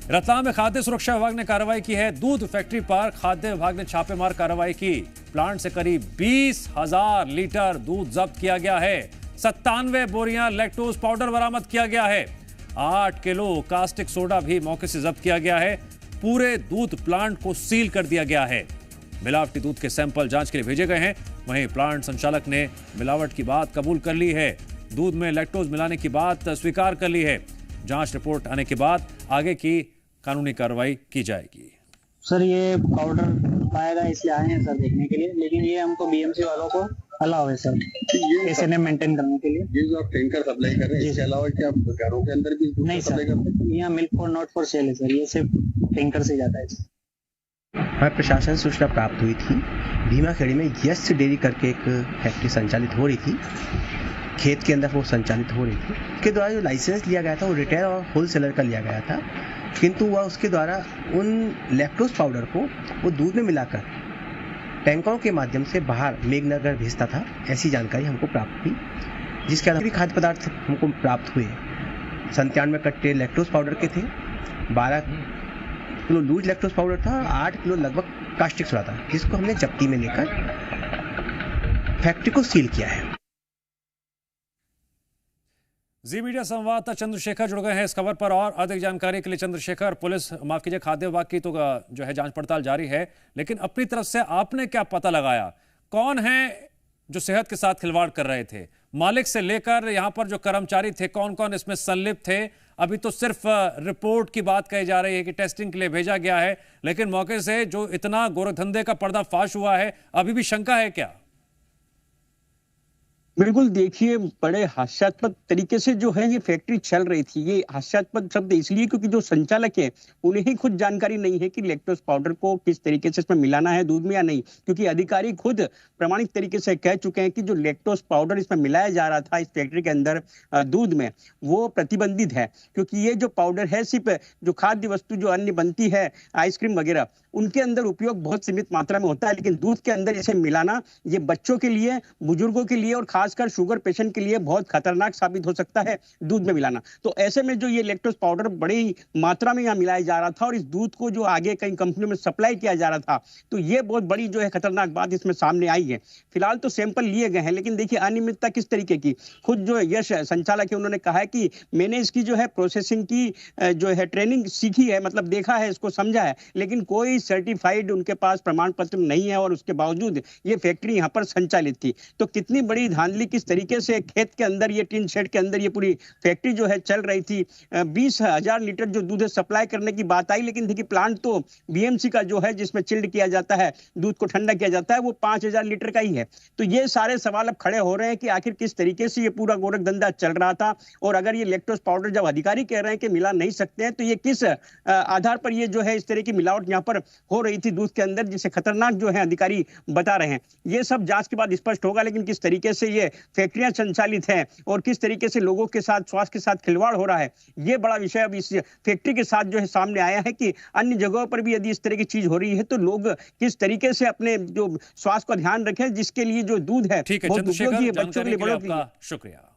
रतलाम में खाद्य सुरक्षा विभाग ने कार्रवाई की है। दूध फैक्ट्री पर खाद्य विभाग ने छापेमार कार्रवाई की। प्लांट से करीब 20,000 लीटर दूध जब्त किया गया है। 97 बोरियां लैक्टोज पाउडर बरामद किया गया है। 8 किलो कास्टिक सोडा भी मौके से जब्त किया गया है। पूरे दूध प्लांट को सील कर दिया गया है। मिलावटी दूध के सैंपल जांच के लिए भेजे गए हैं। वहीं प्लांट संचालक ने मिलावट की बात कबूल कर ली है। दूध में लैक्टोज मिलाने की बात स्वीकार कर ली है। जांच रिपोर्ट आने के बाद आगे की कानूनी कार्रवाई की जाएगी। सर ये पाउडर पाया गया इसलिए आए हैं सर देखने के लिए, लेकिन ये हमको बीएमसी वालों को अलाउ है सर एसएनएम मेंटेन करने के लिए। ये जो आप टैंकर सप्लाई कर रहे हैं इसके अलावा क्या घरों के अंदर भी नहीं सर, यहाँ milk for not for sale है सर, ये सिर्फ टैंकर से जाता है। हमें प्रशासन सूचना प्राप्त हुई थी भीमाखेड़ी में यस डेयरी करके एक फैक्ट्री संचालित हो रही थी। खेत के अंदर वो संचालित हो रही थी। उसके द्वारा जो लाइसेंस लिया गया था वो रिटेल और होलसेलर का लिया गया था, किंतु वह उसके द्वारा उन लैक्टोज पाउडर को वो दूध में मिलाकर टैंकरों के माध्यम से बाहर मेघनगर भेजता था। ऐसी जानकारी हमको प्राप्त हुई, जिसके आधार पर खाद्य पदार्थ हमको प्राप्त हुए। 97 कट्टे लैक्टोज पाउडर के थे, 12 किलो लूज लैक्टोज पाउडर था, 8 किलो लगभग कास्टिक सोडा था, जिसको हमने जब्ती में लेकर फैक्ट्री को सील किया है। जी मीडिया संवाददाता चंद्रशेखर जुड़ गए हैं इस खबर पर और अधिक जानकारी के लिए। चंद्रशेखर, पुलिस माफ कीजिए खाद्य विभाग की तो जो है जांच पड़ताल जारी है, लेकिन अपनी तरफ से आपने क्या पता लगाया? कौन है जो सेहत के साथ खिलवाड़ कर रहे थे? मालिक से लेकर यहां पर जो कर्मचारी थे, कौन कौन इसमें संलिप्त थे? अभी तो सिर्फ रिपोर्ट की बात कही जा रही है कि टेस्टिंग के लिए भेजा गया है, लेकिन मौके से जो इतना गोरखधंधे का पर्दाफाश हुआ है, अभी भी शंका है क्या? बिल्कुल, देखिए बड़े हास्यास्पद तरीके से जो है ये फैक्ट्री चल रही थी। ये हास्यास्पद शब्द इसलिए क्योंकि जो संचालक है उन्हें ही खुद जानकारी नहीं है कि लैक्टोज पाउडर को किस तरीके से इसमें मिलाना है दूध में या नहीं, क्योंकि अधिकारी खुद प्रामाणिक तरीके से कह चुके हैं कि जो लैक्टोज पाउडर इसमें मिलाया जा रहा था इस फैक्ट्री के अंदर दूध में, वो प्रतिबंधित है। क्योंकि ये जो पाउडर है सिर्फ जो खाद्य वस्तु जो अन्य बनती है आइसक्रीम वगैरह उनके अंदर उपयोग बहुत सीमित मात्रा में होता है, लेकिन दूध के अंदर इसे मिलाना ये बच्चों के लिए, बुजुर्गों के लिए और खासकर शुगर पेशेंट के लिए बहुत खतरनाक साबित हो सकता है दूध में मिलाना। तो ऐसे में जो ये लैक्टोज पाउडर बड़ी मात्रा में यहाँ मिलाया जा रहा था और इस दूध को जो आगे कई कंपनियों में सप्लाई किया जा रहा था, तो ये बहुत बड़ी जो है खतरनाक बात इसमें सामने आई है। फिलहाल तो सैंपल लिए गए हैं, लेकिन देखिए अनियमितता किस तरीके की, खुद जो यश संचालक है उन्होंने कहा है कि मैंने इसकी जो है प्रोसेसिंग की जो है ट्रेनिंग सीखी है, मतलब देखा है, इसको समझा है, लेकिन कोई सर्टिफाइड उनके पास प्रमाण पत्र नहीं है और उसके बावजूद ये फैक्ट्री यहाँ पर संचालित थी। तो कितनी बड़ी धांधली, किस तरीके से खेत के अंदर ये टीन शेड के अंदर ये पूरी फैक्ट्री जो है चल रही थी। 20,000 लीटर जो दूध सप्लाई करने की बात आई, लेकिन देखिए प्लांट तो बीएमसी का जो है जिसमें चिल्ड किया जाता है, दूध को ठंडा किया जाता है, वो 5,000 लीटर का ही है। तो ये सारे सवाल अब खड़े हो रहे हैं कि आखिर किस तरीके से ये पूरा गोरख धंधा चल रहा था, और अगर ये लैक्टोज पाउडर जब अधिकारी कह रहे हैं कि मिला नहीं सकते हैं, तो ये किस आधार पर ये जो है इस तरह की मिलावट यहाँ पर हो रही थी दूध के अंदर, जिसे खतरनाक जो है अधिकारी बता रहे हैं। ये सब जांच के बाद स्पष्ट होगा, लेकिन किस तरीके से ये फैक्ट्रियां संचालित हैं और किस तरीके से लोगों के साथ, स्वास्थ्य के साथ खिलवाड़ हो रहा है, ये बड़ा विषय अब इस फैक्ट्री के साथ जो है सामने आया है कि अन्य जगहों पर भी यदि इस तरह की चीज हो रही है तो लोग किस तरीके से अपने जो स्वास्थ्य का ध्यान रखें, जिसके लिए जो दूध है ठीक है, बहुत उपयोगी है बच्चों के लिए, बड़ों के लिए। शुक्रिया।